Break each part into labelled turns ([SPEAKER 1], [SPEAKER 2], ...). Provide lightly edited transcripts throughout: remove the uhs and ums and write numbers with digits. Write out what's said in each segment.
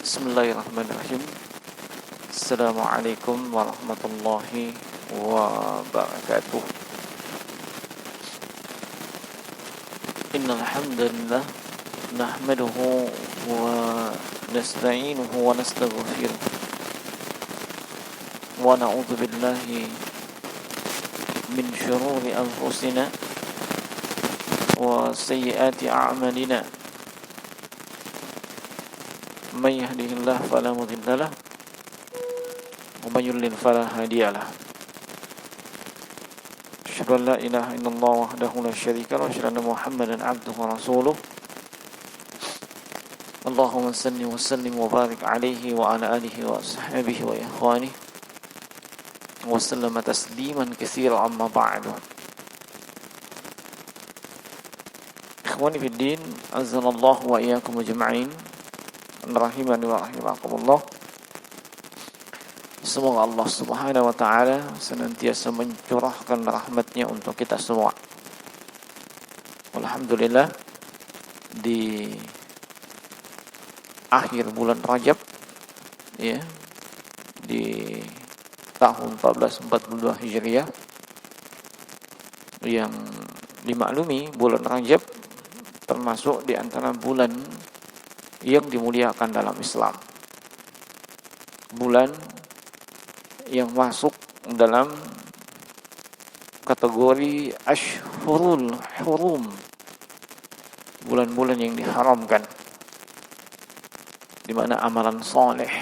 [SPEAKER 1] Bismillahirrahmanirrahim. Assalamualaikum warahmatullahi wabarakatuh. Innal hamdalillah nahmaduhu wa nasta'inuhu wa nastaghfiruh wa na'udzu billahi min syururi anfusina wa sayyiati a'malina. Man yahdihillahu fala mudilla lahu wa man yudlil fala hadiya lahu. Asyhadu an la ilaha illallah wahdahu la syarika lahu wa asyhadu anna Muhammadan abduhu wa rasuluh. Allahumma salli wa sallim wa barik alaihi wa ala alihi wa ashabihi wa ikhwanihi wa sallama tasliman katsiran amma ba'du. Ikhwani fid din, azanallahu wa iyyakum ajma'in. Rahimani wa rahimakumullah. Semoga Allah Subhanahu wa taala senantiasa mencurahkan rahmatnya untuk kita semua. Alhamdulillah, di akhir bulan Rajab ya, di tahun 1442 Hijriah, yang dimaklumi bulan Rajab termasuk di antara bulan yang dimuliakan dalam Islam, bulan yang masuk dalam kategori Ashhurul Hurum, bulan-bulan yang diharamkan, di mana amalan soleh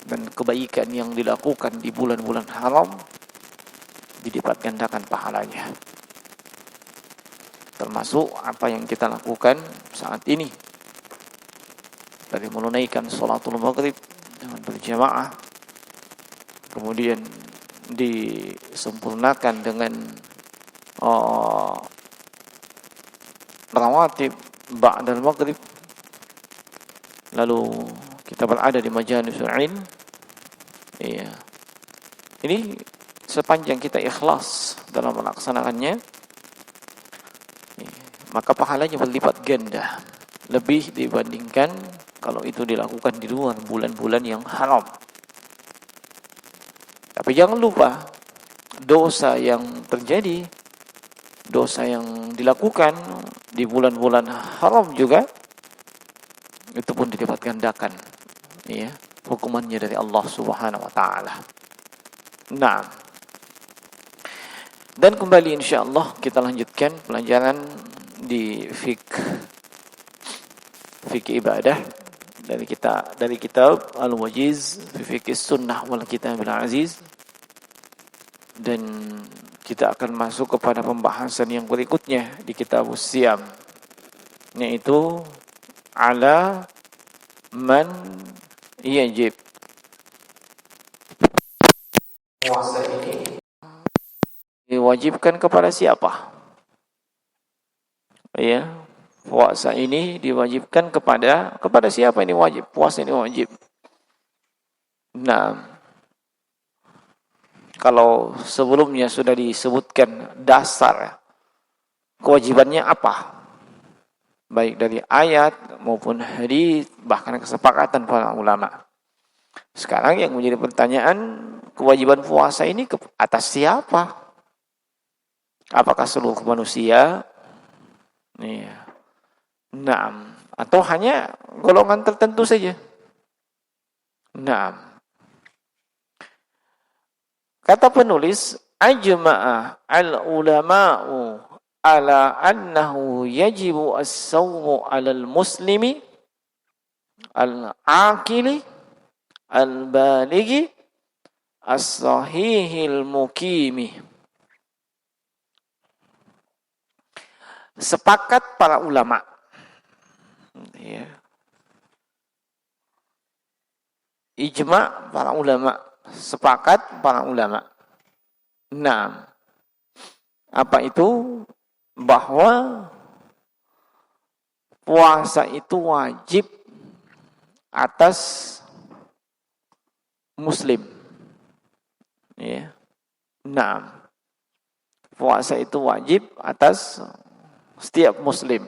[SPEAKER 1] dan kebaikan yang dilakukan di bulan-bulan haram dilipat gandakan pahalanya, termasuk apa yang kita lakukan saat ini, dari menunaikan sholatul maghrib dengan berjamaah, kemudian disempurnakan dengan rawatib ba'dal maghrib, lalu kita berada di majalisul ilm. Iya. Ini sepanjang kita ikhlas dalam melaksanakannya, maka pahalanya berlipat ganda, lebih dibandingkan kalau itu dilakukan di luar bulan-bulan yang haram. Tapi jangan lupa, dosa yang terjadi, dosa yang dilakukan di bulan-bulan haram juga, itu pun dilipat gandakan ya, hukumannya dari Allah Subhanahu wa taala. Nah, dan kembali insyaallah kita lanjutkan pelajaran di fikih ibadah dari kitab Al-Wajiz fi Fiqh Sunnah wal Kitabil Aziz, dan kita akan masuk kepada pembahasan yang berikutnya di kitab Siyam, yaitu ala man yajib. Puasa ini diwajibkan kepada siapa? Ya, puasa ini diwajibkan kepada siapa ini wajib? Puasa ini wajib. Nah, kalau sebelumnya sudah disebutkan dasar kewajibannya apa, baik dari ayat maupun hadis, bahkan kesepakatan para ulama. Sekarang yang menjadi pertanyaan, kewajiban puasa ini atas siapa? Apakah seluruh manusia? Iya. Naam, atau hanya golongan tertentu saja? Naam. Kata penulis, ajma'a al-ulama'u ala annahu yajibu as-sawmu 'alal muslimi al-aqili al-balighi as-sahihil muqimi. Sepakat para ulama, ya. Ijma para ulama, sepakat para ulama. Nah, apa itu? Bahwa puasa itu wajib atas muslim, ya. Nah, puasa itu wajib atas setiap muslim.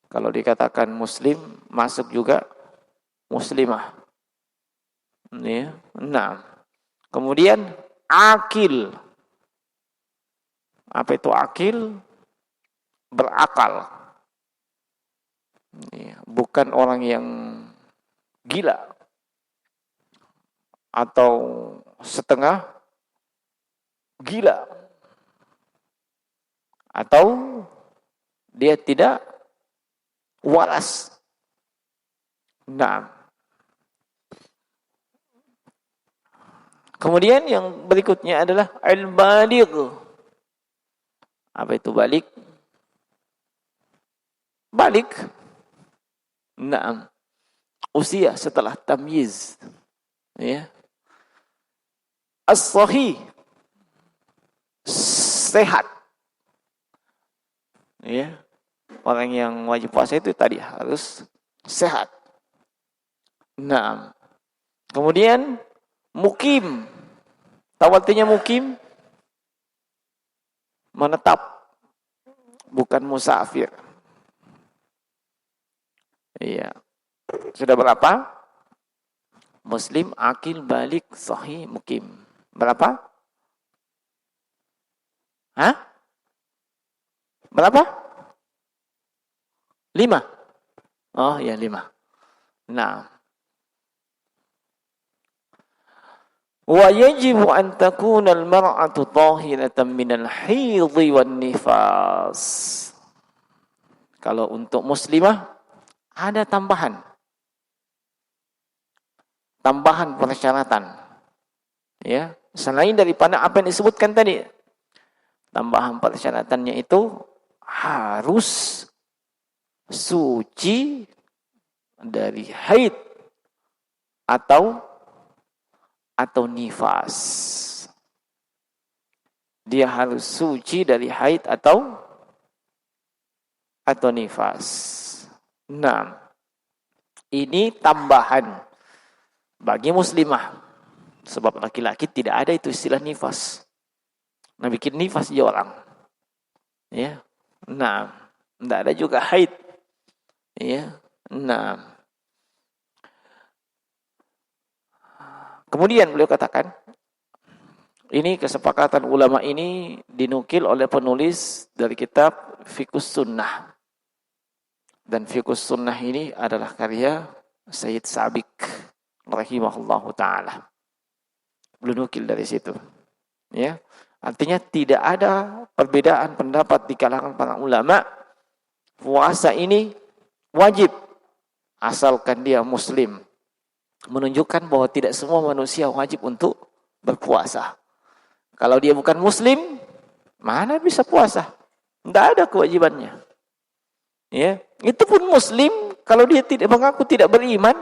[SPEAKER 1] Kalau dikatakan muslim, masuk juga muslimah. Ya. Nah, kemudian akil. Apa itu akil? Berakal. Ya, bukan orang yang gila atau setengah gila atau dia tidak waras. Nah, kemudian yang berikutnya adalah al-baligh. Apa itu balik? Balik. Naam. Usia setelah tamyiz. Ya. As-sahih. Sehat. Ya. Orang yang wajib puasa itu tadi harus sehat. Naam. Kemudian mukim. Tahu artinya mukim? Menetap. Bukan musafir. Iya. Sudah berapa? Muslim, akil, balik, sahih, mukim. Berapa? Hah? Berapa? 5. Oh ya 5. Nah. Wa yajibu an takuna al-mar'atu tahiratan minal haidhi wan nifas. Kalau untuk muslimah ada tambahan persyaratan. Ya, selain daripada apa yang disebutkan tadi. Tambahan persyaratannya itu harus suci dari haid atau nifas. Dia harus suci dari haid atau nifas. Nah, ini tambahan bagi muslimah. Sebab laki-laki tidak ada itu istilah nifas. Nah, bikin nifas dia orang. Ya. Nah, tidak ada juga haid. Ya. Nah. Kemudian beliau katakan, ini kesepakatan ulama ini dinukil oleh penulis dari kitab Fiqhus Sunnah. Dan Fiqhus Sunnah ini adalah karya Sayyid Sabiq rahimahullahu ta'ala. Beliau nukil dari situ. Ya. Artinya tidak ada perbedaan pendapat di kalangan para ulama. Puasa ini wajib asalkan dia muslim. Menunjukkan bahwa tidak semua manusia wajib untuk berpuasa. Kalau dia bukan muslim, mana bisa puasa? Tidak ada kewajibannya. Ya, itu pun muslim kalau dia tidak mengaku tidak beriman,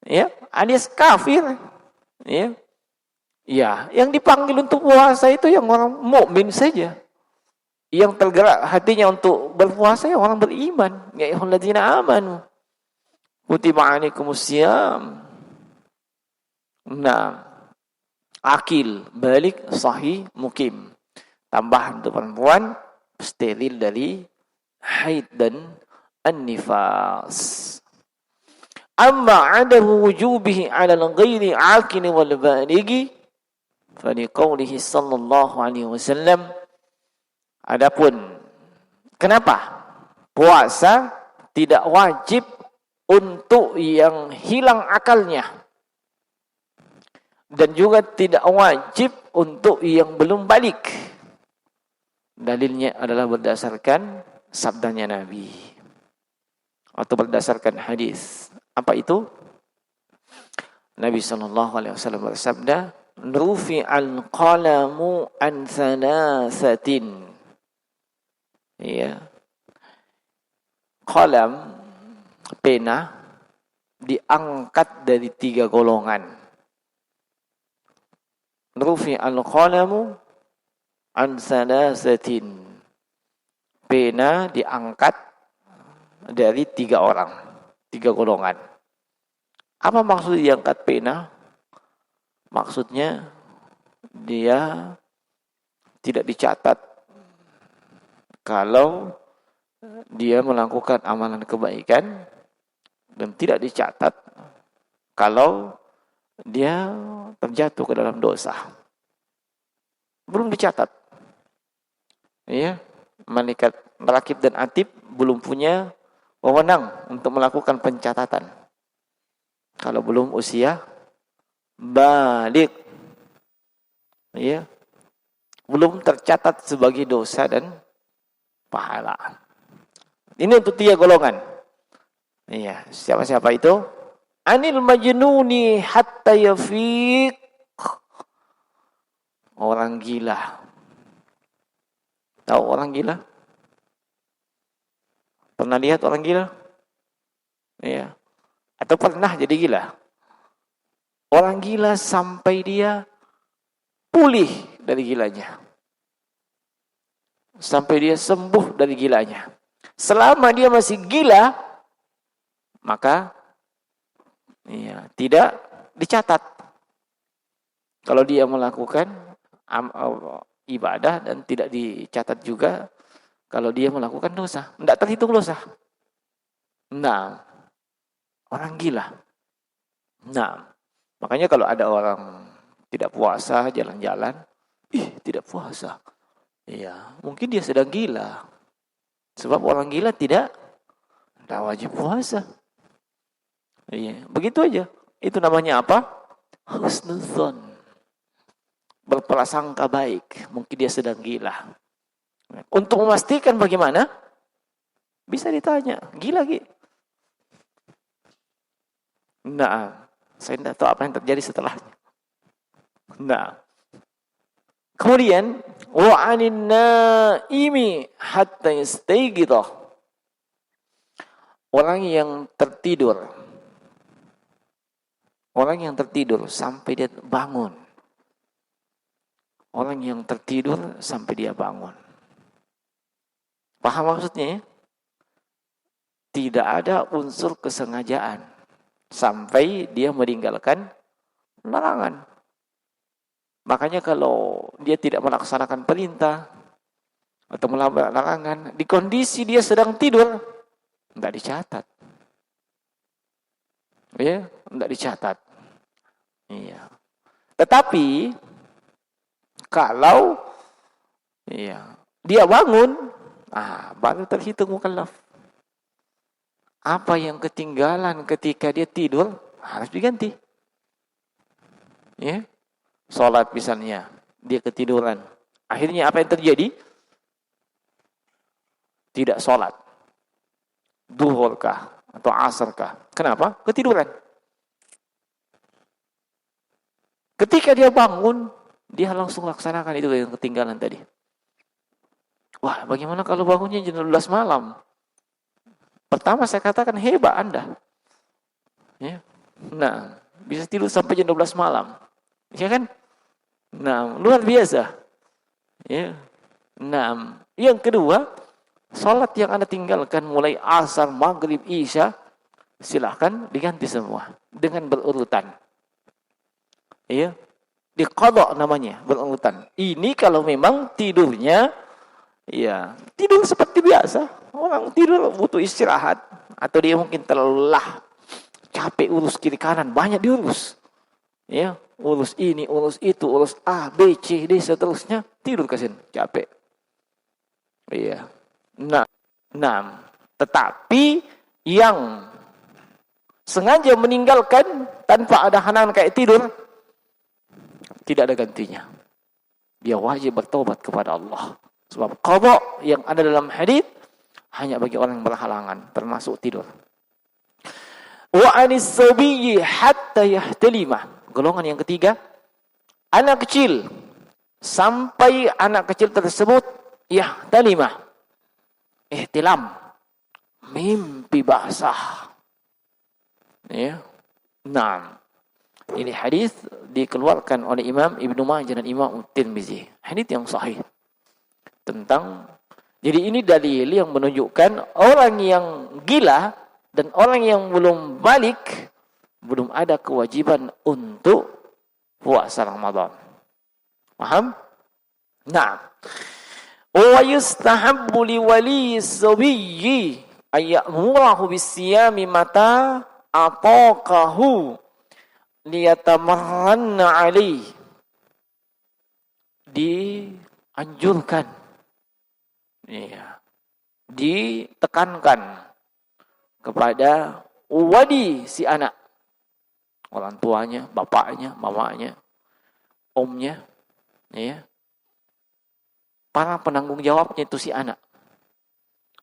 [SPEAKER 1] ya, alias kafir, ya. Ya, yang dipanggil untuk puasa itu yang orang mukmin saja. Yang tergerak hatinya untuk berpuasa yang orang beriman. Ya ayyuhalladzina amanu kutiba alaikumusiyam. Nah, akil, balik, sahih, mukim. Tambahan untuk perempuan steril dari haid dan an-nifas. Amma adahu wujubihi 'ala al-ghairi 'aqil wal balighi fa liqaulihi sallallahu alaihi wasallam. Adapun kenapa puasa tidak wajib untuk yang hilang akalnya dan juga tidak wajib untuk yang belum balik. Dalilnya adalah berdasarkan sabdanya Nabi atau berdasarkan hadis. Apa itu? Nabi SAW bersabda, "Rufi'al qalamu an thalathatin." Ya. Qalam, pena, diangkat dari 3 golongan. Rufi'al qalamu an thalathatin. Pena diangkat dari 3 orang, 3 golongan. Apa maksud diangkat pena? Maksudnya dia tidak dicatat kalau dia melakukan amalan kebaikan dan tidak dicatat kalau dia terjatuh ke dalam dosa. Belum dicatat. Ya, malaikat rakib dan atid belum punya wewenang untuk melakukan pencatatan. Kalau belum usia balik. Ya. Belum tercatat sebagai dosa dan pahala. Ini untuk 3 golongan. Iya, siapa-siapa itu? Anil majnuni hatta yafiq. Orang gila. Tahu orang gila? Pernah lihat orang gila? Iya. Atau pernah jadi gila? Orang gila sampai dia pulih dari gilanya. Sampai dia sembuh dari gilanya. Selama dia masih gila, maka tidak dicatat. Kalau dia melakukan ibadah dan tidak dicatat juga kalau dia melakukan dosa. Tidak terhitung dosa. Nah, orang gila. Nah, makanya kalau ada orang tidak puasa, jalan-jalan, tidak puasa. Iya, mungkin dia sedang gila. Sebab orang gila tidak wajib puasa. Iya, begitu aja. Itu namanya apa? Husnudzon. Berprasangka baik. Mungkin dia sedang gila. Untuk memastikan bagaimana? Bisa ditanya. Gila, Gi? Nah, saya tidak tahu apa yang terjadi setelahnya. Nah, kemudian wa 'anin naimi hatta yastaygidha. Orang yang tertidur. Orang yang tertidur sampai dia bangun. Orang yang tertidur sampai dia bangun. Paham maksudnya? Tidak ada unsur kesengajaan sampai dia meninggalkan larangan. Makanya kalau dia tidak melaksanakan perintah atau melanggar larangan, di kondisi dia sedang tidur, tidak dicatat. Ya, tidak dicatat. Iya. Tetapi kalau dia bangun, baru terhitung mukallaf. Apa yang ketinggalan ketika dia tidur harus diganti. Ya. Salat misalnya, dia ketiduran. Akhirnya apa yang terjadi? Tidak salat. Duhur kah atau asar kah? Kenapa? Ketiduran. Ketika dia bangun, dia langsung laksanakan itu yang ketinggalan tadi. Wah, bagaimana kalau bangunnya jam 12 malam? Pertama saya katakan hebat Anda. Ya. Nah, bisa tidur sampai jam 12 malam. Ya kan? Nah, luar biasa. Ya. Nah, yang kedua, salat yang Anda tinggalkan mulai asar, maghrib, isya, silahkan diganti semua dengan berurutan. Ya. Diqadha namanya, berurutan. Ini kalau memang tidurnya tidur seperti biasa. Orang tidur butuh istirahat atau dia mungkin terlalu lelah, capek urus kiri kanan, banyak diurus. Ya, urus ini, urus itu, urus A, B, C, D seterusnya, tidur kasihan, capek. Iya. Nah, tetapi yang sengaja meninggalkan tanpa ada halangan kayak tidur, tidak ada gantinya. Dia wajib bertobat kepada Allah. Sebab qadha yang ada dalam hadis hanya bagi orang yang berhalangan, termasuk tidur. Wa anis sabiyyi hatta yahtalima. Golongan yang ketiga, anak kecil sampai anak kecil tersebut yahtalima. Ihtilam, mimpi basah. Ya. Nah, ini hadis dikeluarkan oleh Imam Ibnu Majah dan Imam Tirmizi. Hadis yang sahih. Jadi ini dalil yang menunjukkan orang yang gila dan orang yang belum balik belum ada kewajiban untuk puasa Ramadan. Paham? Nah, wa yustahabbu li wali sabiyyi ay ya'murahu bis-siyami mata ataqahu liyatamarranna alaih, dianjurkan, ya, ditekankan kepada wali si anak, orang tuanya, bapaknya, mamanya, omnya, ya, para penanggung jawabnya itu si anak.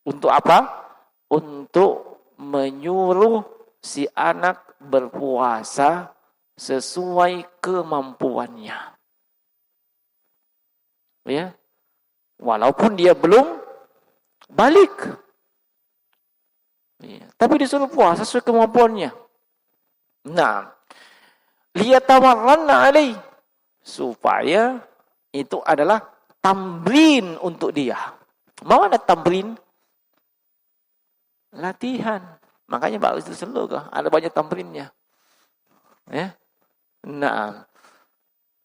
[SPEAKER 1] Untuk apa? Untuk menyuruh si anak berpuasa sesuai kemampuannya. Ya. Walaupun dia belum balik. Ya. Tapi disuruh puasa sesuai kemampuannya. Nah, liyatamarranna alaih, supaya itu adalah tamrin untuk dia. Mau ada tamrin? Latihan. Makanya bagus itu selalu ada banyak tamrinnya. Ya. Nah,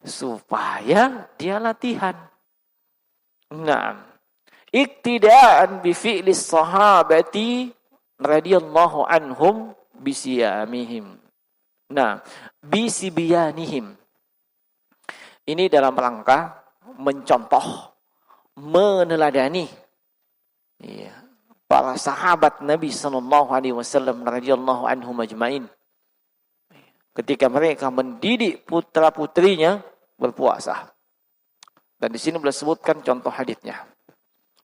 [SPEAKER 1] supaya dia latihan. Nah, iktidaan bi fi'li sahabati radhiyallahu anhum bisiyamihim. Nah, bisibyanihim. Ini dalam rangka mencontoh, meneladani, ya, para sahabat Nabi sallallahu alaihi wasallam radhiyallahu anhum ajmain. Ketika mereka mendidik putra-putrinya berpuasa. Dan di sini boleh sebutkan contoh haditsnya.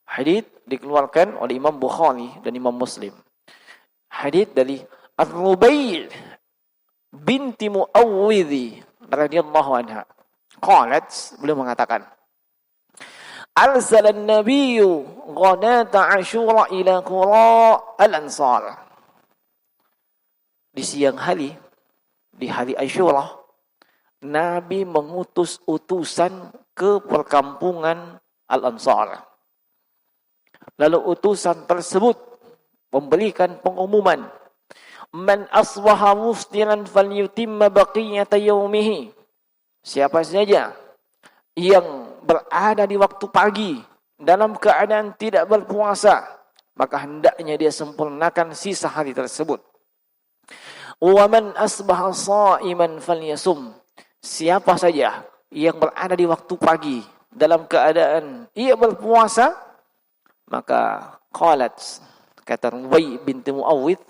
[SPEAKER 1] Hadits dikeluarkan oleh Imam Bukhari dan Imam Muslim. Hadits dari Ar-Rubai' binti Muawwidh radhiyallahu anha. Qalat, beliau mengatakan, Arsalan Nabiyyu ghanata Asyura ila qura al-Ansar. Di siang hari, di hari Asyura, Nabi mengutus utusan ke perkampungan Al-Ansar. Lalu utusan tersebut memberikan pengumuman, Man asbaha muftiran falyutimma baqiyata yaumihi. Siapa saja yang berada di waktu pagi dalam keadaan tidak berpuasa, maka hendaknya dia sempurnakan sisa hari tersebut. Wa man asbaha sha'iman falyasum. Siapa saja yang berada di waktu pagi dalam keadaan ia berpuasa, maka qalat, kata Rubai binti Muawwidh,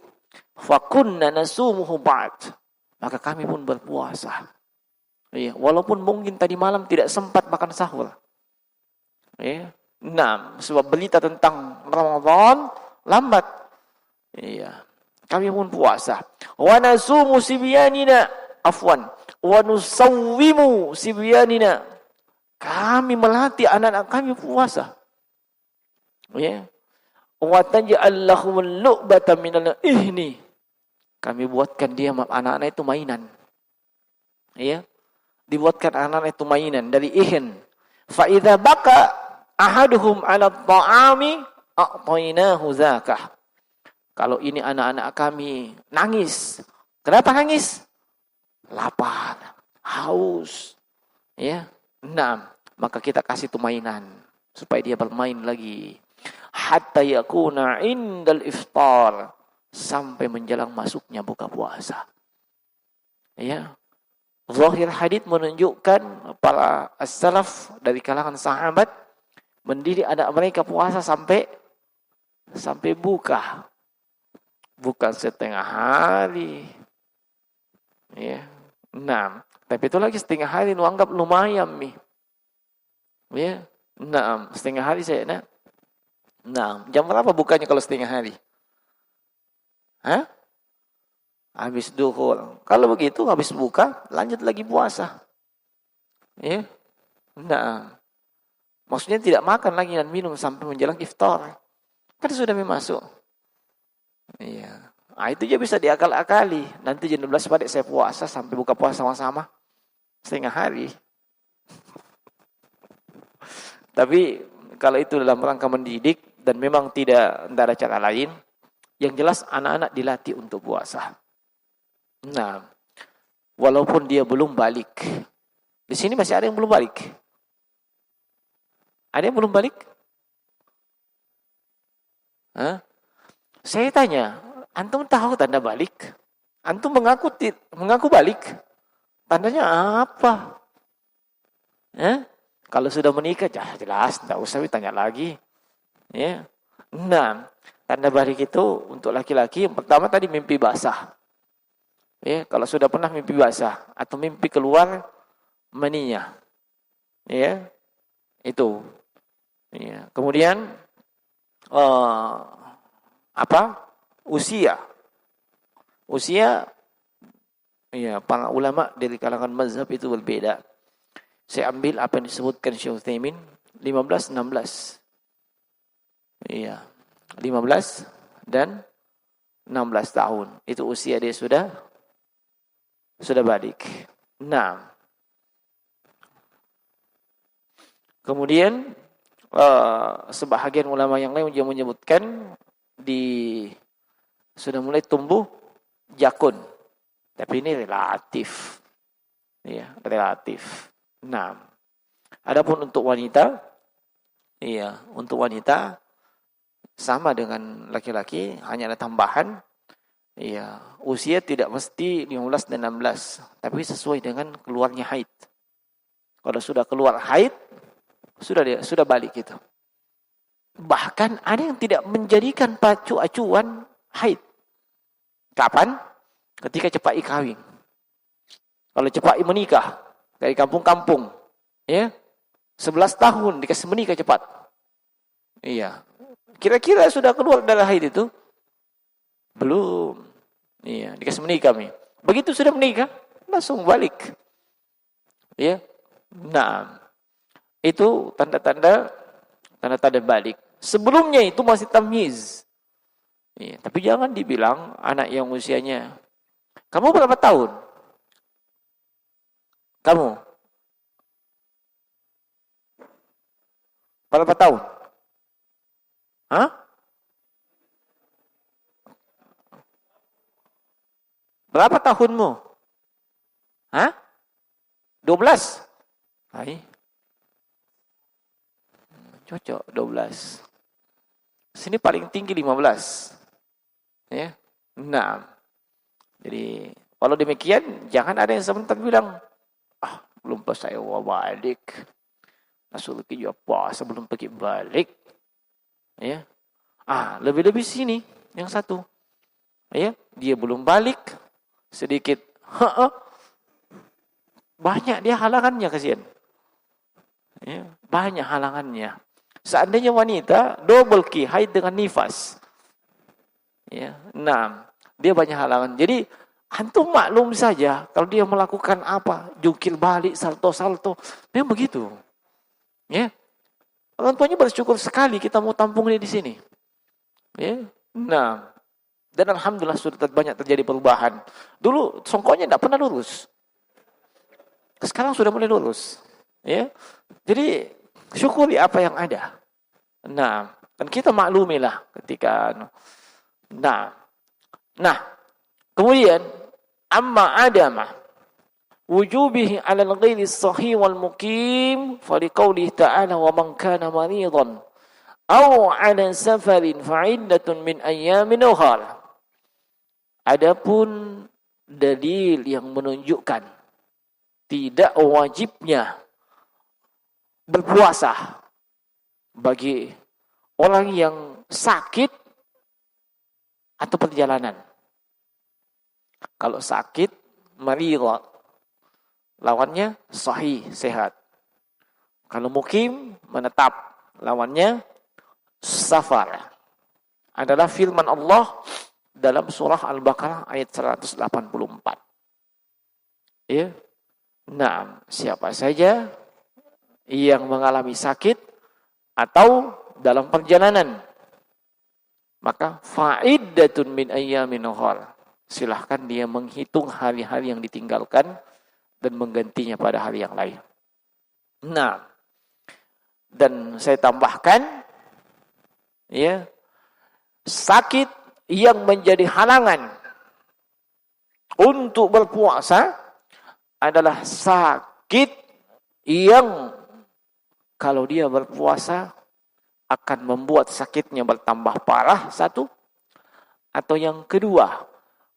[SPEAKER 1] fakunna nasumuhu ba'd. Maka kami pun berpuasa. Ya, walaupun mungkin tadi malam tidak sempat makan sahur. Ya. Nah, sebab berita tentang Ramadan lambat. Ya. Kami pun puasa. Wa nasumu sibyanina, afwan, wa nusawwimu sibyanina. Kami melatih anak-anak kami puasa. Ya. Wa taj'al lahum lu'batan minal ihni. Kami buatkan dia anak-anak itu mainan. Ya. Dibuatkan anak-anak itu mainan dari ihan. Fa idza baka ahaduhum 'ala at-ta'ami a'tainahu zakah. Kalau ini anak-anak kami nangis. Kenapa nangis? Lapar, haus. Ya. Nah, maka kita kasih itu mainan supaya dia bermain lagi. Hatta yakuna indal iftar, sampai menjelang masuknya buka puasa. Ya. Zahir hadits menunjukkan para as-salaf dari kalangan sahabat mendidik anak mereka puasa sampai buka. Bukan setengah hari. Ya. Nah, tapi itu lagi setengah hari lu anggap lumayan nih. Ya. Nah, setengah hari saya nak. Nah, jam berapa bukanya kalau setengah hari? Hah? Habis duhur. Kalau begitu habis buka, lanjut lagi puasa. Ya. Nah, maksudnya tidak makan lagi dan minum sampai menjelang iftar. Kan sudah masuk. Iya. Nah, itu aja bisa diakal-akali. Nanti jam 12 balik saya puasa sampai buka puasa sama-sama. Setengah hari. Tapi kalau itu dalam rangka mendidik dan memang tidak ada cara lain, yang jelas anak-anak dilatih untuk puasa. Nah, walaupun dia belum balik. Di sini masih ada yang belum balik. Ada yang belum balik? Hah? Saya tanya, antum tahu tanda balik? Antum mengaku balik? Tandanya apa? Kalau sudah menikah, jelas, tidak usah ditanya lagi. Ya. Nah, tanda balik itu untuk laki-laki yang pertama tadi mimpi basah. Ya, kalau sudah pernah mimpi basah atau mimpi keluar maninya. Ya. Itu. Ya. Kemudian Usia. Ya, para ulama dari kalangan mazhab itu berbeda. Saya ambil apa yang disebutkan Syekh Utsaimin 15-16. Iya. 15 dan 16 tahun. Itu usia dia sudah balik. Nah. Kemudian sebahagian ulama yang lain juga menyebutkan sudah mulai tumbuh jakun. Tapi ini relatif. Ya, relatif. Nah, adapun untuk wanita, untuk wanita sama dengan laki-laki, hanya ada tambahan. Usia tidak mesti 15 dan 16, tapi sesuai dengan keluarnya haid. Kalau sudah keluar haid, sudah balik gitu. Bahkan ada yang tidak menjadikan pacu acuan haid. Kapan? Ketika cepat kawin. Kalau cepat menikah dari kampung-kampung, 11 tahun dikasih menikah cepat. Iya. Kira-kira sudah keluar dari haid itu? Belum. Iya, dikasih menikah nih. Begitu sudah menikah, langsung balik. Ya. Nah, itu tanda-tanda balik. Sebelumnya itu masih tamyiz. Iya, tapi jangan dibilang anak yang usianya. Kamu berapa tahun? Kamu? Berapa tahun? Hah? Berapa tahunmu? Hah? 12? Hai. Cocok 12. Sini paling tinggi 15. Ya. Nah. Jadi, kalau demikian jangan ada yang sebentar bilang, belum pas saya balik. Rasul juga puasa belum pergi balik. Ya. Lebih-lebih sini yang satu. Ya, dia belum balik. Sedikit. Banyak dia halangannya kasihan. Ya, banyak halangannya. Seandainya wanita double haid dengan nifas. Ya, dia banyak halangan. Jadi antum maklum saja kalau dia melakukan apa, jungkir balik, salto-salto, memang begitu. Ya. Orang tuanya bersyukur sekali kita mau tampung dia di sini. Ya. Dan alhamdulillah sudah banyak terjadi perubahan. Dulu songkoknya tidak pernah lurus. Sekarang sudah mulai lurus. Ya. Jadi syukuri apa yang ada. Dan kita maklumilah ketika kemudian amma adama wujubihi 'ala al-ghairi as-sahih wal muqim fa liqoulihi ta'ala wa man kana maridan aw 'ala safarin fa 'iddatun min ayyamin ukhra. Adapun dalil yang menunjukkan tidak wajibnya berpuasa bagi orang yang sakit atau perjalanan. Kalau sakit, maridah, lawannya sahih, sehat. Kalau mukim, menetap, lawannya safar. Adalah firman Allah dalam surah Al-Baqarah ayat 184. Ya. Siapa saja yang mengalami sakit atau dalam perjalanan, maka fa'iddatun min ayyamin ukhra. Silahkan dia menghitung hari-hari yang ditinggalkan dan menggantinya pada hari yang lain. Dan saya tambahkan, sakit yang menjadi halangan untuk berpuasa adalah sakit yang kalau dia berpuasa akan membuat sakitnya bertambah parah, satu. Atau yang kedua,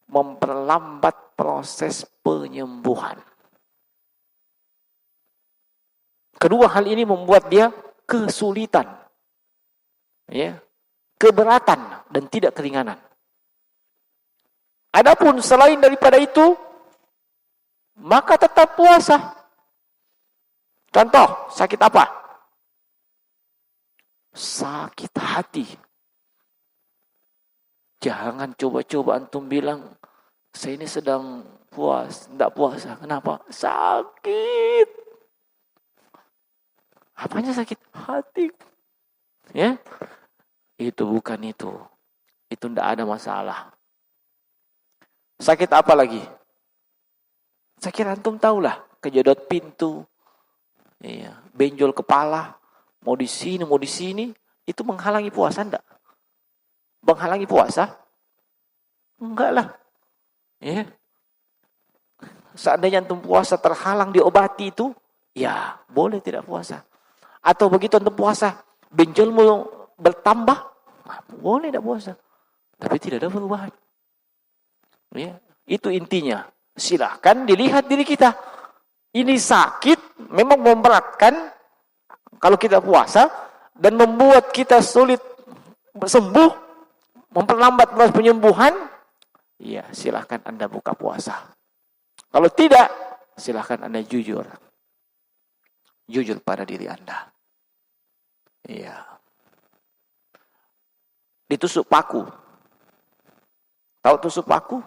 [SPEAKER 1] memperlambat proses penyembuhan. Kedua hal ini membuat dia kesulitan, ya, keberatan dan tidak keringanan. Adapun selain daripada itu, maka tetap puasa. Contoh, sakit apa? Sakit hati. Jangan coba-coba antum bilang, saya ini sedang tidak puasa. Kenapa? Sakit. Apanya sakit? Hati. Ya, itu bukan itu. Itu tidak ada masalah. Sakit apa lagi? Sakit antum tahulah, kejedot pintu, iya, benjol kepala, mau di sini, itu menghalangi puasa enggak? Menghalangi puasa? Enggak lah. Ya. Seandainya antum puasa terhalang diobati itu, ya boleh tidak puasa. Atau begitu antum puasa, benjolmu bertambah, boleh tidak puasa. Tapi tidak ada perubahan. Ya, itu intinya. Silahkan dilihat diri kita. Ini sakit, memang memberatkan kalau kita puasa dan membuat kita sulit sembuh, memperlambat proses penyembuhan. Ya, silahkan Anda buka puasa. Kalau tidak, silahkan Anda jujur. Jujur pada diri Anda. Iya. Ditusuk paku. Tahu tusuk paku?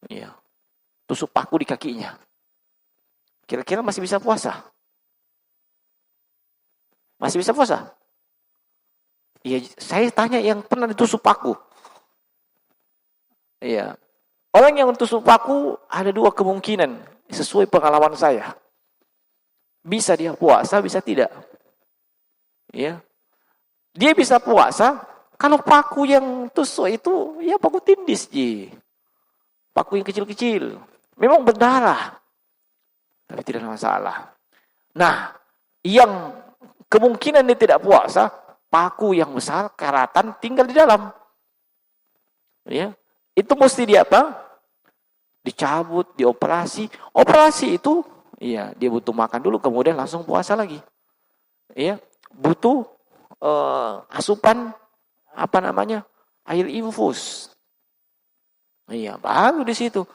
[SPEAKER 1] Iya. Tusuk paku di kakinya. Kira-kira masih bisa puasa? Masih bisa puasa? Iya, saya tanya yang pernah ditusuk paku. Iya. Orang yang tusuk paku ada dua kemungkinan sesuai pengalaman saya. Bisa dia puasa, bisa tidak. Iya. Dia bisa puasa kalau paku yang tusuk itu ya paku tindis, ji. Paku yang kecil-kecil. Memang berdarah. Tapi tidak ada masalah. Nah, yang kemungkinan dia tidak puasa, paku yang besar, karatan, tinggal di dalam. Ya, itu mesti dia apa? Dicabut, dioperasi. Operasi itu, ya dia butuh makan dulu, kemudian langsung puasa lagi. Ya, butuh asupan, air infus. Iya, baru di situ.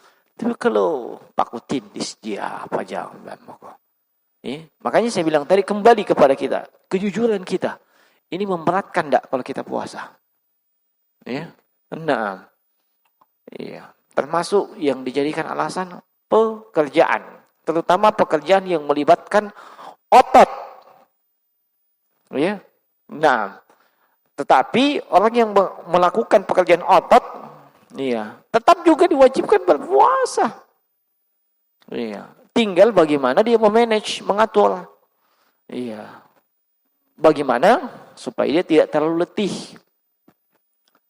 [SPEAKER 1] Tapi kalau paku tindis dia apa jangan moko. Makanya saya bilang tadi kembali kepada kita, kejujuran kita. Ini memberatkan enggak kalau kita puasa? Ya. Nah. Iya, termasuk yang dijadikan alasan pekerjaan, terutama pekerjaan yang melibatkan otot. Ya. Nah, tetapi orang yang melakukan pekerjaan otot, iya, tetap juga diwajibkan berpuasa. Iya, tinggal bagaimana dia memanage, mengatur. Iya. Bagaimana supaya dia tidak terlalu letih.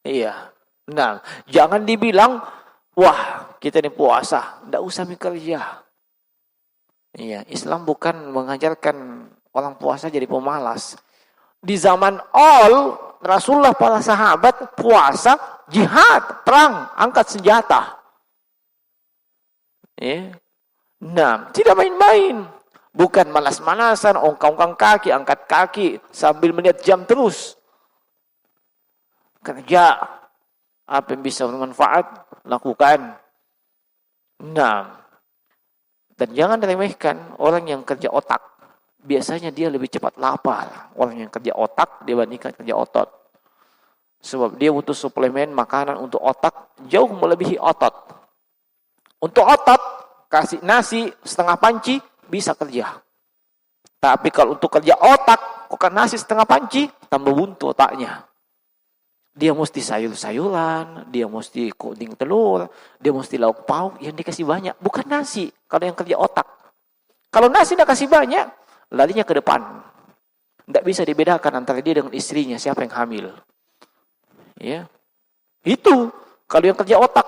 [SPEAKER 1] Iya. Nah, jangan dibilang, wah, kita ini puasa, enggak usah bekerja. Iya, Islam bukan mengajarkan orang puasa jadi pemalas. Di zaman Rasulullah, para sahabat puasa, jihad, perang, angkat senjata. Ya. Nah, tidak main-main. Bukan malas-malasan, ongkang-ongkang kaki, angkat kaki, sambil melihat jam terus. Kerja. Apa yang bisa bermanfaat, lakukan. Nah, dan jangan diremehkan orang yang kerja otak. Biasanya dia lebih cepat lapar. Orang yang kerja otak dibandingkan kerja otot. Sebab dia butuh suplemen makanan untuk otak jauh melebihi otot. Untuk otot, kasih nasi setengah panci, bisa kerja. Tapi kalau untuk kerja otak, kok nasi setengah panci, tambah buntu otaknya. Dia mesti sayur-sayuran, dia mesti kuning telur, dia mesti lauk pauk yang dikasih banyak. Bukan nasi, kalau yang kerja otak. Kalau nasi tidak kasih banyak, larinya ke depan. Tidak bisa dibedakan antara dia dengan istrinya, siapa yang hamil. Ya, itu kalau yang kerja otak.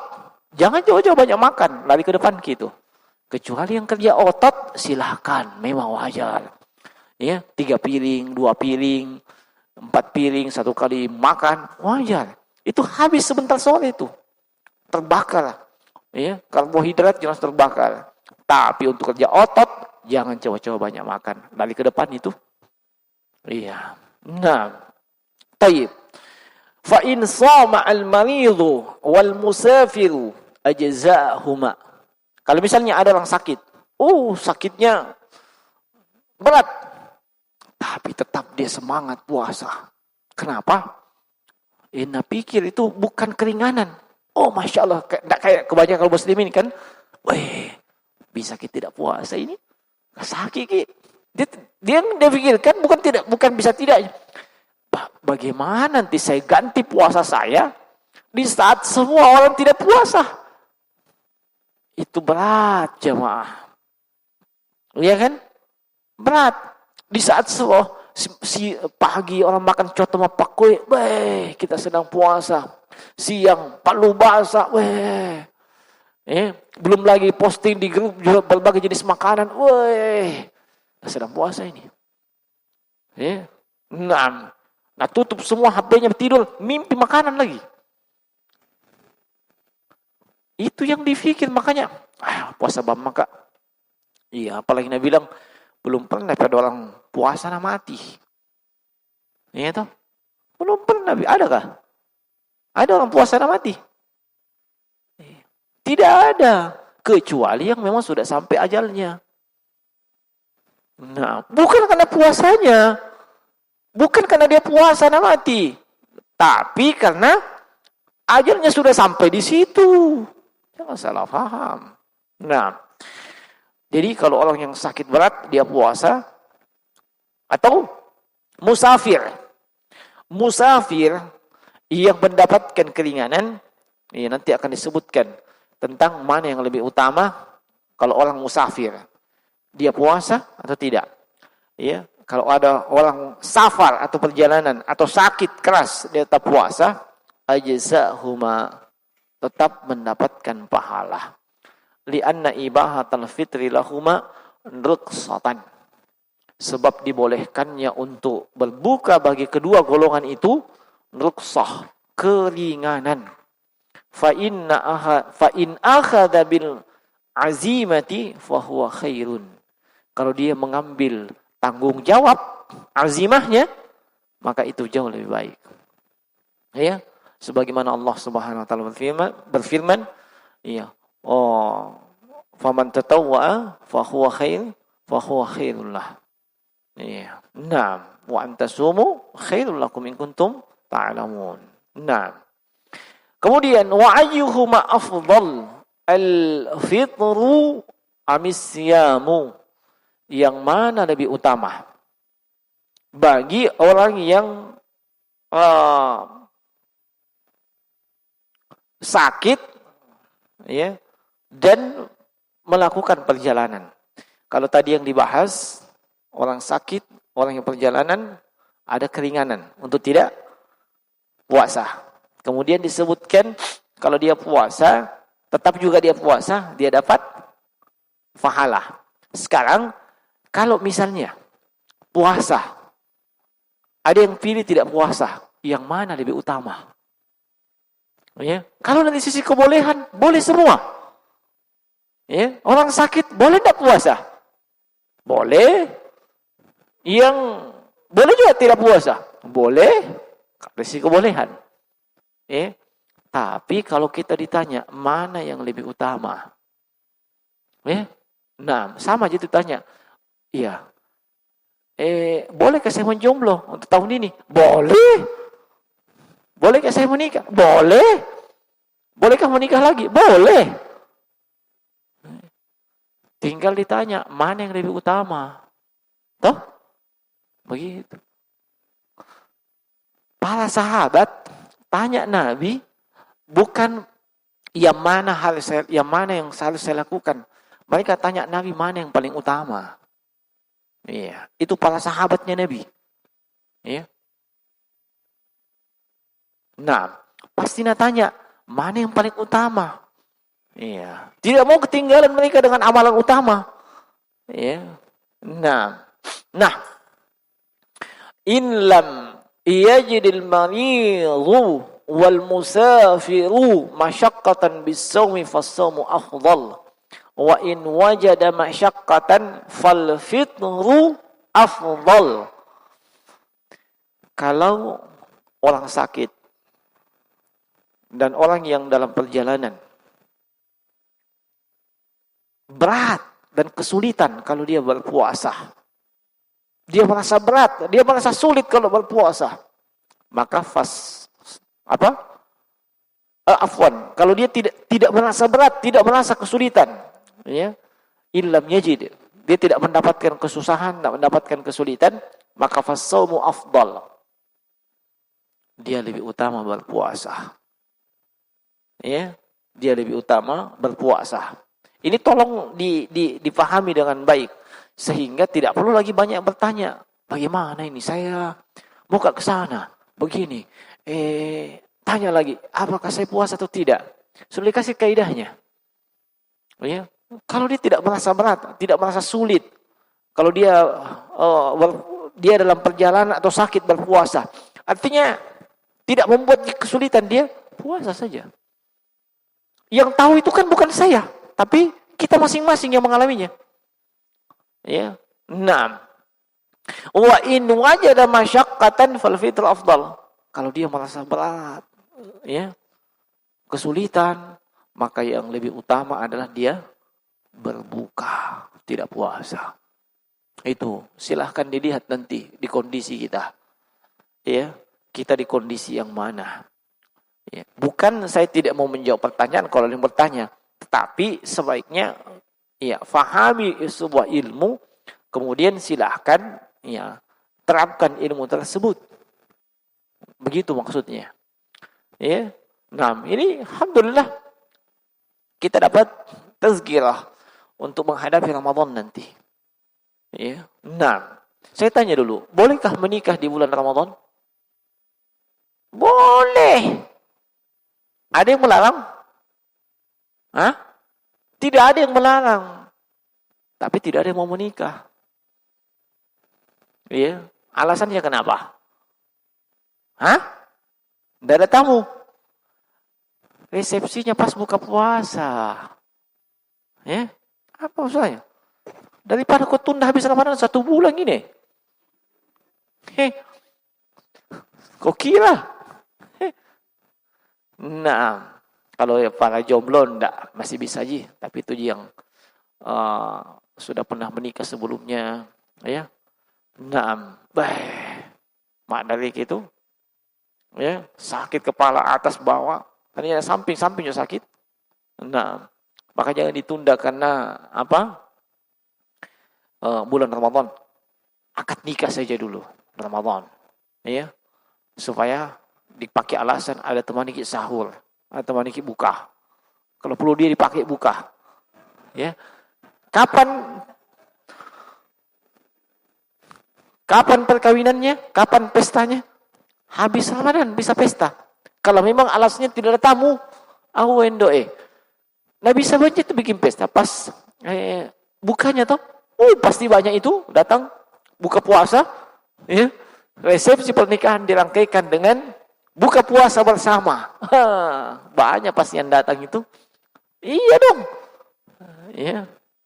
[SPEAKER 1] Jangan jauh-jauh banyak makan, lari ke depan gitu. Kecuali yang kerja otot, silahkan, memang wajar. Ya, 3 piring, 2 piring, 4 piring, 1 kali makan, wajar. Itu habis sebentar sore itu. Terbakar. Ya, karbohidrat jelas terbakar. Tapi untuk kerja otot, jangan coba-coba banyak makan. Dari ke depan itu. Iya. Nah, tayyib. Fa in shama al-maridhu wal musafiru ajza'ahuma. Kalau misalnya ada orang sakit, sakitnya berat, tapi tetap dia semangat puasa. Kenapa? Nah pikir itu bukan keringanan. Masya Allah, tidak kayak kebanyakan muslimin kan. Bisa kita tidak puasa ini? Sakit ki. Dia pikirkan bukan bisa tidak. Bagaimana nanti saya ganti puasa saya di saat semua orang tidak puasa? Itu berat jemaah. Iya kan? Berat. Di saat si pagi orang makan coto sama pak kue, kita sedang puasa. Siang palu basah, belum lagi posting di grup berbagai jenis makanan, kita sedang puasa ini. Nah tutup semua HP-nya, tidur, mimpi makanan lagi. Itu yang dipikir, makanya puasa bam maka. Iya, apalagi Nabi bilang belum pernah pada orang puasa na mati. Iya toh? Belum pernah, adakah? Ada orang puasa na mati? Tidak ada, kecuali yang memang sudah sampai ajalnya. Nah, bukan karena puasanya, bukan karena dia puasa na mati, tapi karena ajalnya sudah sampai di situ. Jangan salah paham. Nah, jadi kalau orang yang sakit berat dia puasa, atau musafir yang mendapatkan keringanan, nanti akan disebutkan tentang mana yang lebih utama kalau orang musafir. Dia puasa atau tidak? Ya, kalau ada orang safar atau perjalanan atau sakit keras dia tetap puasa, ajza'huma, tetap mendapatkan pahala. Li'anna ibahatal fitri lahuma rukhsatan. Sebab dibolehkannya untuk berbuka bagi kedua golongan itu rukhsah, keringanan. Fa in akhadha bil azimati fahuwa khairun. Kalau dia mengambil tanggung jawab azimahnya, maka itu jauh lebih baik. Ya, sebagaimana Allah Subhanahu wa taala berfirman, faman tatawwa fahuwa khairul lah. Iya. Naam, wa antasumu khairul lakum in kuntum ta'lamun. Naam. Kemudian wa ayyuhuma afdal, al-fitru amis siyamu? Yang mana lebih utama bagi orang yang sakit, ya, dan melakukan perjalanan. Kalau tadi yang dibahas orang sakit, orang yang perjalanan, ada keringanan untuk tidak puasa. Kemudian disebutkan kalau dia puasa, tetap juga dia puasa, dia dapat pahala. Sekarang kalau misalnya puasa, ada yang pilih tidak puasa, yang mana lebih utama? Ya, kalau dari sisi kebolehan, boleh semua. Ya, orang sakit boleh tidak puasa? Boleh. Yang boleh juga tidak puasa? Boleh. Dari sisi kebolehan. Tapi kalau kita ditanya mana yang lebih utama? Nah, sama aja ditanya. Iya. Bolehkah saya menjomblo untuk tahun ini? Boleh. Bolehkah saya menikah? Boleh. Bolehkah menikah lagi? Boleh. Tinggal ditanya mana yang lebih utama. Toh? Begitu. Para sahabat tanya Nabi, bukan yang mana yang harus saya lakukan. Mereka tanya Nabi mana yang paling utama. Iya, itu para sahabatnya Nabi. Iya. Nah, pasti tanya mana yang paling utama. Iya. Tidak mau ketinggalan mereka dengan amalan utama. Iya. Nah, in lam yajidil maridhu wal musafiru masyaqqatan bis-sawmi fas-sawmu afdal Wa in wajada masyaqqatan fal fitru afdal. Kalau orang sakit dan orang yang dalam perjalanan berat dan kesulitan kalau dia berpuasa, dia merasa berat, dia merasa sulit kalau berpuasa, maka afwan, kalau dia tidak merasa berat, tidak merasa kesulitan, ya, illam yajid, dia tidak mendapatkan kesusahan, tidak mendapatkan kesulitan, maka fasaumu afdal, dia lebih utama berpuasa. Ya, dia lebih utama berpuasa. Ini tolong dipahami dengan baik sehingga tidak perlu lagi banyak bertanya, bagaimana ini saya mau ke sana, begini. Tanya lagi, apakah saya puasa atau tidak? Sudah dikasih kaidahnya. Ya, kalau dia tidak merasa berat, tidak merasa sulit, kalau dia dalam perjalanan atau sakit berpuasa, artinya tidak membuat kesulitan, dia puasa saja. Yang tahu itu kan bukan saya, tapi kita masing-masing yang mengalaminya. Ya. Naam. Wa in wajada masyaqqatan fal fitr afdal. Kalau dia merasa berat, ya, kesulitan, maka yang lebih utama adalah dia berbuka, tidak puasa. Itu silahkan dilihat nanti di kondisi kita. Ya, kita di kondisi yang mana? Ya, bukan saya tidak mau menjawab pertanyaan kalau yang bertanya, tetapi sebaiknya ya fahami sebuah ilmu, kemudian silahkan ya terapkan ilmu tersebut. Begitu maksudnya. Ya. Nah, ini alhamdulillah kita dapat tazkirah untuk menghadapi Ramadan nanti. Ya. Nah, saya tanya dulu, bolehkah menikah di bulan Ramadan? Boleh. Ada yang melarang? Hah? Tidak ada yang melarang. Tapi tidak ada yang mau menikah. Iya. Alasannya kenapa? Hah? Tidak ada tamu. Resepsinya pas buka puasa. Ya? Apa maksudnya? Daripada kau tunda habis Ramadan 1 bulan ini. Kau kira? Nah, kalau para jomblo enggak, masih bisa aja. Tapi itu yang sudah pernah menikah sebelumnya, ya. Nah, mak dari itu, ya, sakit kepala atas bawah, tadinya samping-sampingnya sakit. Nah, maka jangan ditunda karena apa? Bulan Ramadan, akad nikah saja dulu Ramadan, ya, supaya dipakai alasan ada teman dikit sahur, ada teman dikit buka. Kalau perlu dia dipakai buka. Ya. Kapan perkawinannya? Kapan pestanya? Habis Ramadan bisa pesta. Kalau memang alasannya tidak ada tamu, nah bisa aja tuh bikin pesta pas bukanya toh. Pasti banyak itu datang buka puasa, ya. Resepsi pernikahan dirangkaikan dengan buka puasa bersama. Banyak pasti yang datang itu. Iya dong. Ya.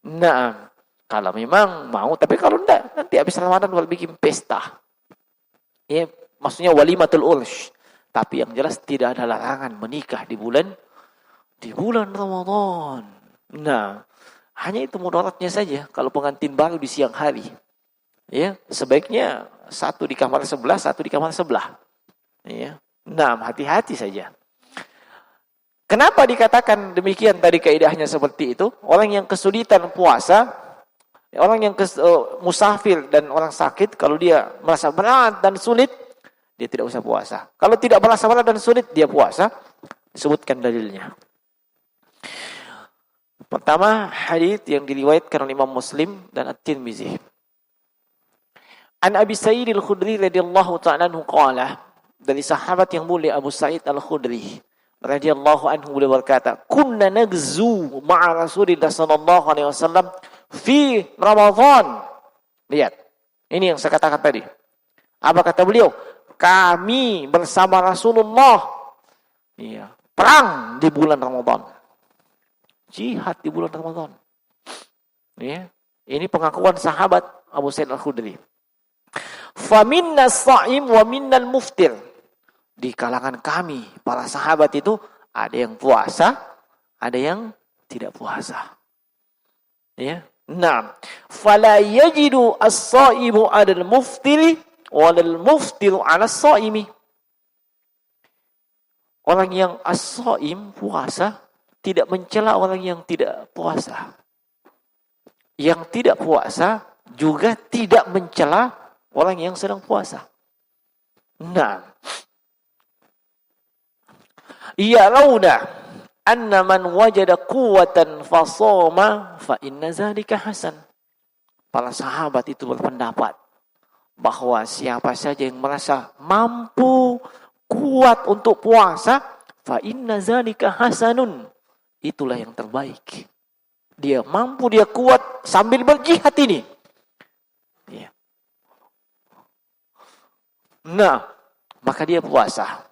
[SPEAKER 1] Nah, kalau memang mau, tapi kalau enggak, nanti habis Ramadan baru bikin pesta. Ya, maksudnya walimatul ursh. Tapi yang jelas tidak ada larangan menikah di bulan Ramadan. Nah, hanya itu mudaratnya saja kalau pengantin baru di siang hari. Ya, sebaiknya satu di kamar sebelah, satu di kamar sebelah. Ya. Nah, hati-hati saja. Kenapa dikatakan demikian tadi kaidahnya seperti itu? Orang yang kesulitan puasa, orang yang musafir dan orang sakit, kalau dia merasa berat dan sulit, dia tidak usah puasa. Kalau tidak merasa berat dan sulit, dia puasa. Sebutkan dalilnya. Pertama, hadits yang diriwayatkan oleh Imam Muslim dan At-Tirmizi. An Abi Sa'id Al-Khudri radhiyallahu ta'ala anhu qala, dari sahabat yang mulia Abu Sa'id Al-Khudri radhiyallahu anhu beliau berkata, kunna nagzu ma'a Rasulillah sallallahu alaihi wasallam fi Ramadan. Lihat, ini yang saya katakan tadi. Apa kata beliau? Kami bersama Rasulullah, iya, perang di bulan Ramadan. Jihad di bulan Ramadan. Ya. Ini pengakuan sahabat Abu Sa'id Al-Khudri. Faminna as-sha'im wa minnal muftir. Di kalangan kami, para sahabat itu ada yang puasa, ada yang tidak puasa. Ya. Nah, fala yajidu as-sha'imu 'ala al-muftiri wa al-muftiru 'ala as-sha'imi. Orang yang as-sha'im puasa tidak mencela orang yang tidak puasa. Yang tidak puasa juga tidak mencela orang yang sedang puasa. Nah, yarawna anna man wajada quwwatan fasoma fa inna zalika hasan. Para sahabat itu berpendapat bahwa siapa saja yang merasa mampu, kuat untuk puasa, fa inna zalika hasanun. Itulah yang terbaik. Dia mampu, dia kuat sambil berjihad ini. Ya. Nah, maka dia puasa.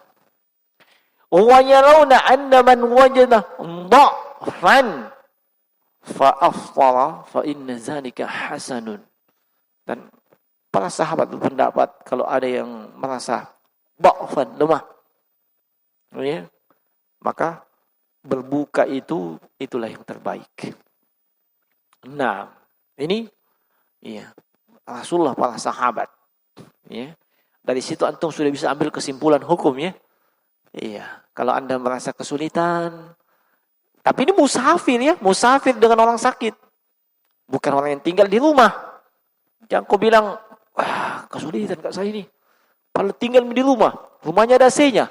[SPEAKER 1] Wa yarawna anna man wajada dha'fan fa aftara fa inna zalika hasanun. Dan para sahabat berpendapat kalau ada yang merasa dha'fan, lemah, ya, maka berbuka itulah yang terbaik. Nah, ini ya Rasulullah, para sahabat. Ya. Dari situ antum sudah bisa ambil kesimpulan hukum, ya. Iya, kalau Anda merasa kesulitan, tapi ini musafir, ya, musafir dengan orang sakit. Bukan orang yang tinggal di rumah. Jangan kau bilang, wah, kesulitan Kak saya ini. Kalau tinggal di rumah, rumahnya ada AC-nya.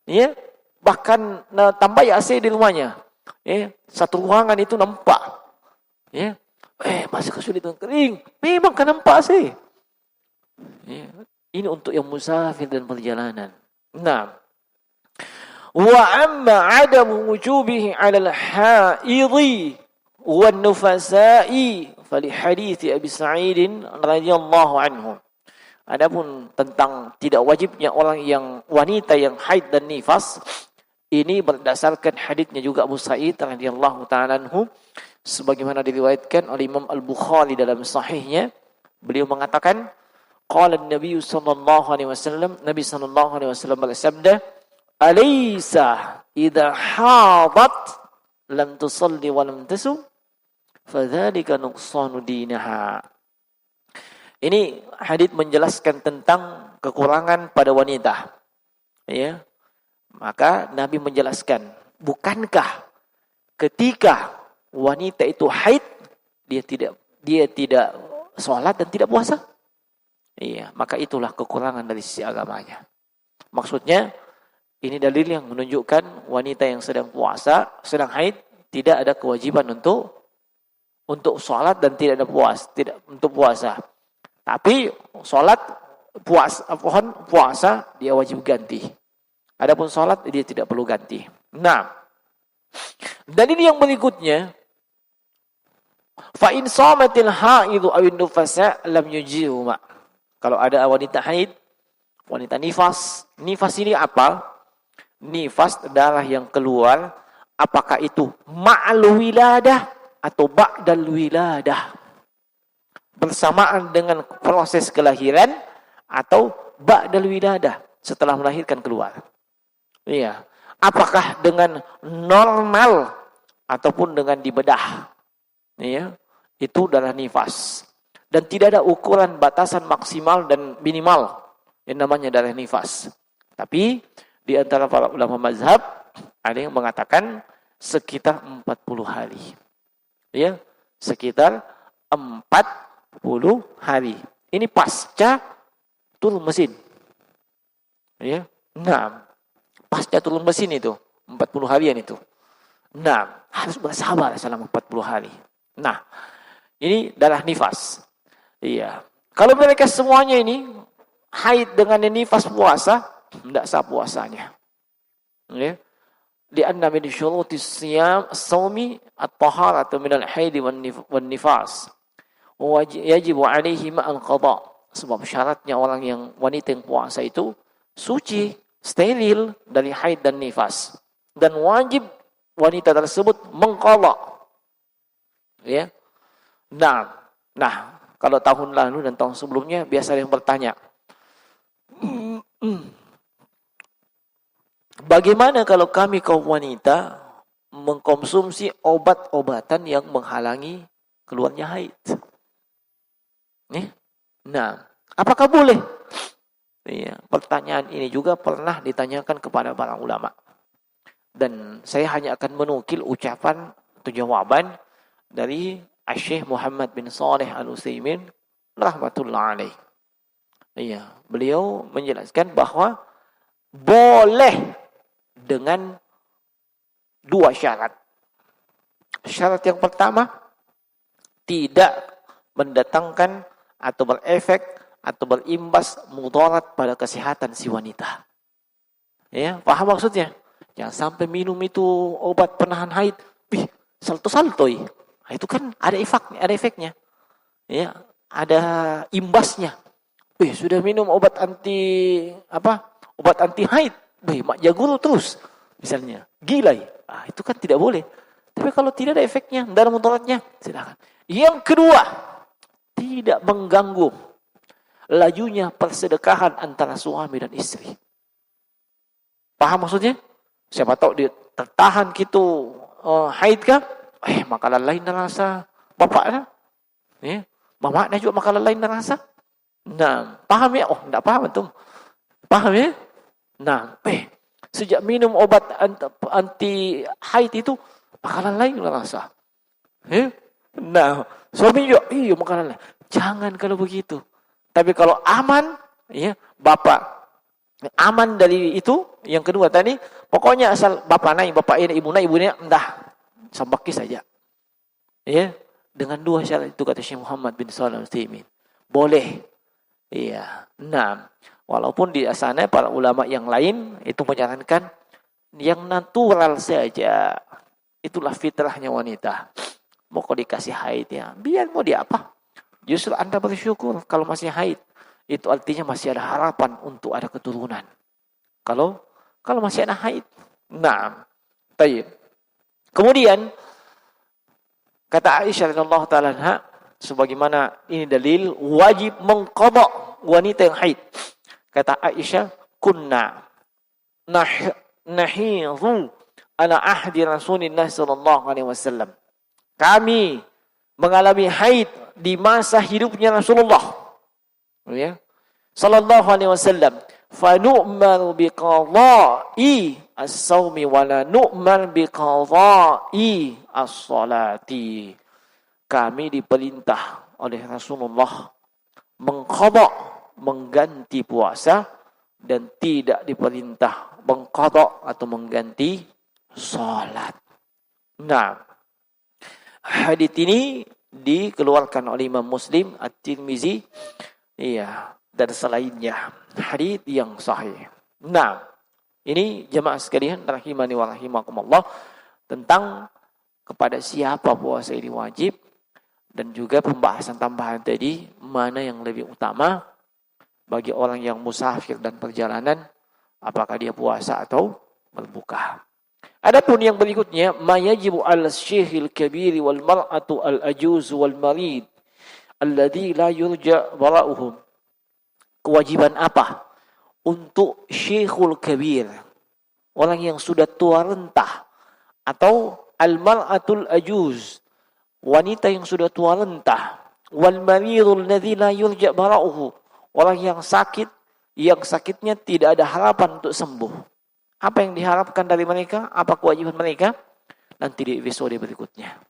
[SPEAKER 1] Ya. Bahkan tambah ya AC di rumahnya. Ya, satu ruangan itu nampak. Ya, masih kesulitan kering. Memang kan nampak sih. Ya, ini untuk yang musafir dan perjalanan. Nah, wa amma adamu wujubihi 'ala al-haidhi wan nufasa'i fali hadits Abi Sa'id radhiyallahu anhu. Adapun tentang tidak wajibnya orang yang wanita yang haid dan nifas, ini berdasarkan haditsnya juga Abu Sa'id radhiyallahu ta'ala anhu, sebagaimana diriwayatkan oleh Imam Al-Bukhari dalam sahihnya. Beliau mengatakan, qala an-nabiy sallallahu alaihi wasallam, Nabi sallallahu alaihi wasallam bersabda, alaysa idza hadat lam tusalli wa lam tasum fadzalika nuqsanu dinaha. Ini hadits menjelaskan tentang kekurangan pada wanita. Ya. Maka Nabi menjelaskan, bukankah ketika wanita itu haid, dia tidak sholat dan tidak puasa? Iya, maka itulah kekurangan dari sisi agamanya. Maksudnya, ini dalil yang menunjukkan wanita yang sedang puasa, sedang haid, tidak ada kewajiban untuk sholat dan tidak ada untuk puasa. Tapi sholat, puasa dia wajib ganti. Adapun sholat dia tidak perlu ganti. Nah, dan ini yang berikutnya, fa in shamatil haidu awin nufasa lam yujihuma. Kalau ada wanita haid, wanita nifas ini apa? Nifas darah yang keluar, apakah itu ma'al wiladah atau ba'dal wiladah? Bersamaan dengan proses kelahiran atau ba'dal wiladah, setelah melahirkan keluar. Iya. Apakah dengan normal ataupun dengan dibedah? Iya. Itu adalah nifas. Dan tidak ada ukuran batasan maksimal dan minimal yang namanya darah nifas. Tapi di antara para ulama mazhab ada yang mengatakan sekitar 40 hari. Ya, sekitar 40 hari. Ini pasca turun mesin. Ya. Nah, pasca turun mesin itu 40 harian itu. Nah, harus bersabar selama 40 hari. Nah, ini darah nifas. Iya. Kalau mereka semuanya ini haid dengan nifas puasa, tidak sah puasanya. Ya. Di anna min syurutis siyam as-sawmi at-taharatu min al-haid wan nifas. Wajib alaihi ma'al qada. Sebab syaratnya orang yang wanita yang puasa itu suci, steril dari haid dan nifas. Dan wajib wanita tersebut mengqada. Ya. Nah, kalau tahun lalu dan tahun sebelumnya biasa ada yang bertanya, bagaimana kalau kami kaum wanita mengkonsumsi obat-obatan yang menghalangi keluarnya haid? Nah, apakah boleh? Iya, pertanyaan ini juga pernah ditanyakan kepada para ulama. Dan saya hanya akan menukil ucapan atau jawaban dari Syekh Muhammad bin Shalih Al-Utsaimin rahmatullah alaih. Iya, beliau menjelaskan bahwa boleh dengan dua syarat. Syarat yang pertama, tidak mendatangkan atau berefek atau berimbas mudarat pada kesehatan si wanita. Ya, paham maksudnya? Jangan sampai minum itu obat penahan haid, salto-saltoi. Nah, itu kan ada efeknya. Ya, ada imbasnya. Sudah minum obat anti haid, mak jaguru terus misalnya. Gila ya. Itu kan tidak boleh. Tapi kalau tidak ada efeknya, tidak ada mudaratnya, silakan. Yang kedua, tidak mengganggu lajunya persedekahan antara suami dan istri. Paham maksudnya? Siapa tahu dia tertahan gitu haid kah? Makanan lain rasa bapaknya. Mamaknya juga makanan lain rasa. Nah, paham ya? Oh, enggak paham antum. Paham ya? Nah, sejak minum obat anti haid itu makanan lain rasa. Nah, suami juga makanan lain. Jangan kalau begitu. Tapi kalau aman, ya, bapak aman dari itu, yang kedua tadi, pokoknya asal bapak naik, bapak ini, ibu naik, ibunya entah sambaki saja. Ya, dengan dua syarat itu kata Syekh Muhammad bin Shalih Al-Utsaimin. Boleh. Iya. Nah, walaupun di sana para ulama yang lain itu menyarankan yang natural saja. Itulah fitrahnya wanita. Mau kau dikasih haid ya, biar mau dia apa? Justru Anda bersyukur kalau masih haid. Itu artinya masih ada harapan untuk ada keturunan. Kalau masih ada haid. Nah, baik. Kemudian kata Aisyah radhiyallahu taala anha, sebagaimana ini dalil wajib mengqadha wanita yang haid. Kata Aisyah, kunna nahidhu ala ahdi Rasulillah sallallahu alaihi wasallam. Kami mengalami haid di masa hidupnya Rasulullah. Ya. Sallallahu alaihi wasallam. Fa nu'mar biqadha'i as-saumi wa la nu'mar biqadha'i as-salati. Kami diperintah oleh Rasulullah mengganti puasa dan tidak diperintah mengqadha atau mengganti salat. Nah, hadits ini dikeluarkan oleh Imam Muslim, At-Tirmizi, dan selainnya. Hadits yang sahih. Nah, ini jemaah sekalian rahimani wa rahimakumullah, tentang kepada siapa puasa ini wajib, dan juga pembahasan tambahan tadi, mana yang lebih utama bagi orang yang musafir dan perjalanan, apakah dia puasa atau berbuka. Adapun yang berikutnya, ma yajibu 'ala asy-syaikhil kabir wal mar'atu al-ajuz wal marid alladhi la yurja bara'uhum. Kewajiban apa untuk syekhul kabir, orang yang sudah tua renta, atau al-mar'atul ajuz, wanita yang sudah tua renta, wal maridul ladzi la yurja bara'uhu, orang yang sakit, yang sakitnya tidak ada harapan untuk sembuh. Apa yang diharapkan dari mereka? Apa kewajiban mereka? Nanti di episode berikutnya.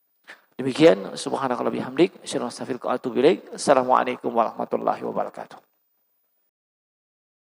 [SPEAKER 1] Demikian, subhanakallahumma bihamdik, asyhadu an la ilaha illa anta, astaghfiruka wa atubu ilaik. Assalamualaikum warahmatullahi wabarakatuh.